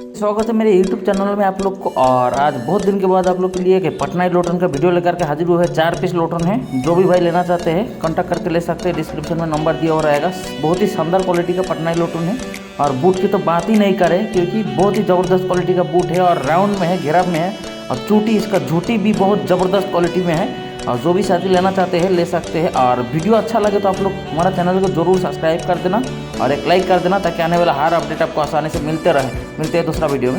स्वागत है मेरे YouTube चैनल में आप लोग को। और आज बहुत दिन के बाद आप लोग के लिए कि पटनाई लोटन का वीडियो लेकर के हाजिर हुआ है। 4 पीस लोटन है, जो भी भाई लेना चाहते हैं कांटेक्ट करके ले सकते हैं। डिस्क्रिप्शन में नंबर दिया हुआ रहेगा। बहुत ही शानदार क्वालिटी का पटनाई लोटन है और बूट की तो बात ही नहीं करें, क्योंकि बहुत ही ज़बरदस्त क्वालिटी का बूट है और राउंड में है, घेराव में है और चूटी इसका झूठी भी बहुत ज़बरदस्त क्वालिटी में है। और जो भी साथी लेना चाहते हैं ले सकते हैं। और वीडियो अच्छा लगे तो आप लोग हमारा चैनल को जरूर सब्सक्राइब कर देना और एक लाइक कर देना, ताकि आने वाला हर अपडेट आपको आसानी से मिलते रहे। मिलते हैं दूसरा वीडियो में।